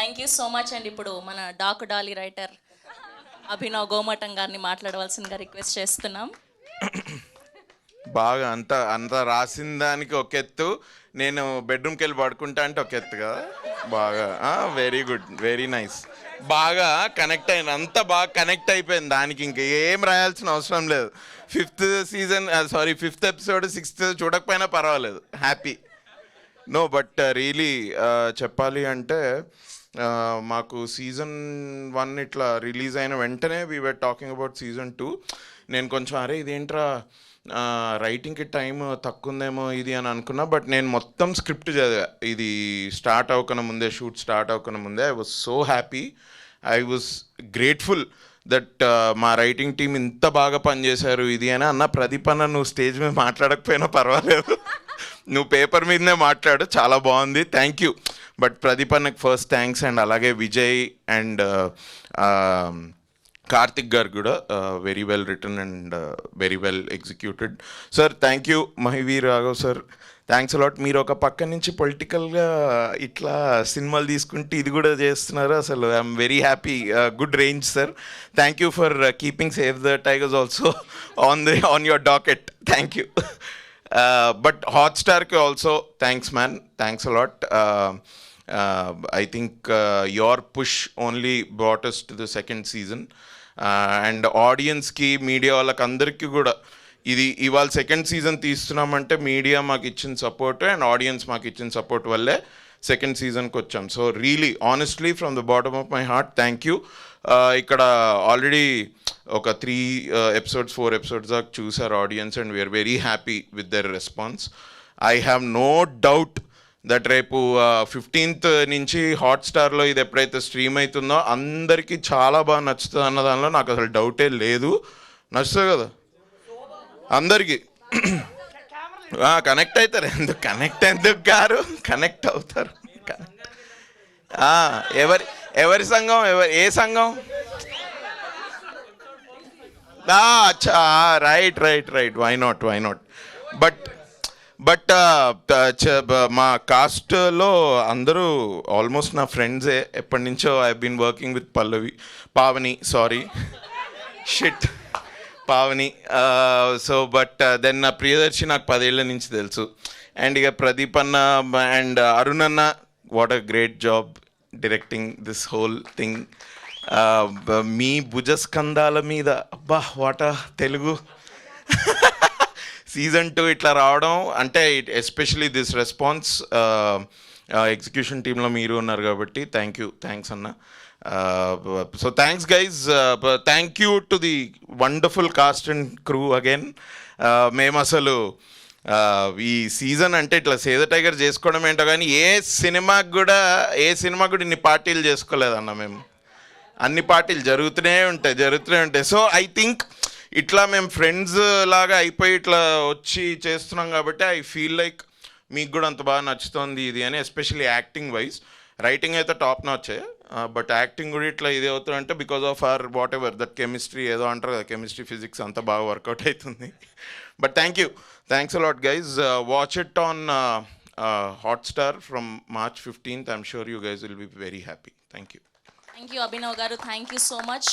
Thank you so much అండి. ఇప్పుడు మన డాకు డాలీ రైటర్ అభినవ్ గోమటం గారిని మాట్లాడవలసిందిగా రిక్వెస్ట్ చేస్తున్నాం. బాగా అంత అంత రాసిన దానికి ఒక ఎత్తు, నేను బెడ్రూమ్కి వెళ్ళి పడుకుంటా అంటే ఒక ఎత్తు కదా. బాగా వెరీ గుడ్, వెరీ నైస్. బాగా కనెక్ట్ అయిన, అంత బాగా కనెక్ట్ అయిపోయింది దానికి, ఇంక ఏం రాయాల్సిన అవసరం లేదు. ఫిఫ్త్ ఎపిసోడ్ 6th చూడకపోయినా పర్వాలేదు, హ్యాపీ. నో బట్ రియలీ చెప్పాలి అంటే మాకు సీజన్ 1 ఇట్లా రిలీజ్ అయిన వెంటనే we were talking about season 2. నేను కొంచెం అరే ఇదేంట్రా రైటింగ్కి టైం తక్కువ ఉందేమో ఇది అని అనుకున్నా. బట్ నేను మొత్తం స్క్రిప్ట్ చదివా, ఇది స్టార్ట్ అవ్వకన ముందే, షూట్ స్టార్ట్ అవ్వకన ముందే. I was so happy, I was grateful that మా రైటింగ్ టీం ఇంత బాగా పనిచేశారు ఇది అని. అన్న ప్రదీప్ అన్న, నువ్వు స్టేజ్ మీద మాట్లాడకపోయినా పర్వాలేదు, నువ్వు పేపర్ మీదనే మాట్లాడు, చాలా బాగుంది, థ్యాంక్ యూ. బట్ ప్రదీప్ అన్నకి ఫస్ట్ థ్యాంక్స్, అండ్ అలాగే విజయ్ అండ్ కార్తిక్ గారు కూడా very well written and very well executed. Sir thank you. Mahiveer Raghav sir thanks a lot. మీరు ఒక పక్క నుంచి పొలిటికల్గా ఇట్లా సినిమాలు తీసుకుంటే ఇది కూడా చేస్తున్నారు, అసలు I'm very happy. Good range sir. Thank you for keeping save the tigers also on your docket. Thank you. But హాట్స్టార్కి also thanks man, thanks a lot. I think your push only brought us to the second season. And ఆడియన్స్కి, media వాళ్ళకి అందరికీ కూడా ఇది ఇవాళ second season తీస్తున్నామంటే media మాకు ఇచ్చిన support and audience మాకు ఇచ్చిన సపోర్ట్ వల్లే సెకండ్ సీజన్కి వచ్చాం. So really honestly from the bottom of my heart thank you. ఇక్కడ ఆల్రెడీ ఒక 4 ఎపిసోడ్స్ దాకా చూసారు audience, and we're very happy with their response. I have no doubt that రేపు 15th నుంచి హాట్స్టార్లో ఇది ఎప్పుడైతే స్ట్రీమ్ అవుతుందో అందరికీ చాలా బాగా నచ్చుతుంది అన్న దానిలో నాకు అసలు డౌటే లేదు. నచ్చుతుంది కదా అందరికీ? కనెక్ట్ అవుతారు, ఎందుకు గారు కనెక్ట్ అవుతారు. ఎవరి సంఘం, ఏ సంఘం? Right, why not. బట్ మా కాస్ట్లో అందరూ ఆల్మోస్ట్ నా ఫ్రెండ్సే ఎప్పటి నుంచో. I been working with Pavani. So but then నా ప్రియదర్శి నాకు 10 ఏళ్ళ నుంచి తెలుసు. అండ్ ఇక ప్రదీప్ అన్న అండ్ అరుణ్ అన్న, what a great job directing this whole thing. మీ భుజస్కంధాల మీద అబ్బా వాట్ అ తెలుగు. సీజన్ 2 ఇట్లా రావడం అంటే ఎస్పెషలీ దిస్ రెస్పాన్స్, ఎగ్జిక్యూషన్ టీంలో మీరు ఉన్నారు కాబట్టి థ్యాంక్స్ అన్న. So thanks guys, thank you to the wonderful cost and crew again. మేము అసలు ఈ సీజన్ అంటే ఇట్లా సేద టైగర్ చేసుకోవడం ఏంటో కానీ ఏ సినిమాకి కూడా ఇన్ని పార్టీలు చేసుకోలేదన్న మేము. అన్ని పార్టీలు జరుగుతూనే ఉంటాయి. సో ఐ థింక్ ఇట్లా మేము ఫ్రెండ్స్ లాగా అయిపోయి ఇట్లా వచ్చి చేస్తున్నాం కాబట్టి ఐ ఫీల్ లైక్ మీకు కూడా అంత బాగా నచ్చుతుంది ఇది అని. ఎస్పెషల్లీ యాక్టింగ్ వైజ్, రైటింగ్ అయితే టాప్ నాచే, బట్ యాక్టింగ్ కూడా ఇట్లా ఇది అవుతుందంటే because of our whatever that chemistry ఏదో అంటారు కదా, కెమిస్ట్రీ ఫిజిక్స్ అంతా బాగా వర్కౌట్ అవుతుంది. But thanks a lot guys. Watch it on Hotstar from March 15th. I'm sure you guys will be very happy. Thank you Abhinav garu. Thank you so much.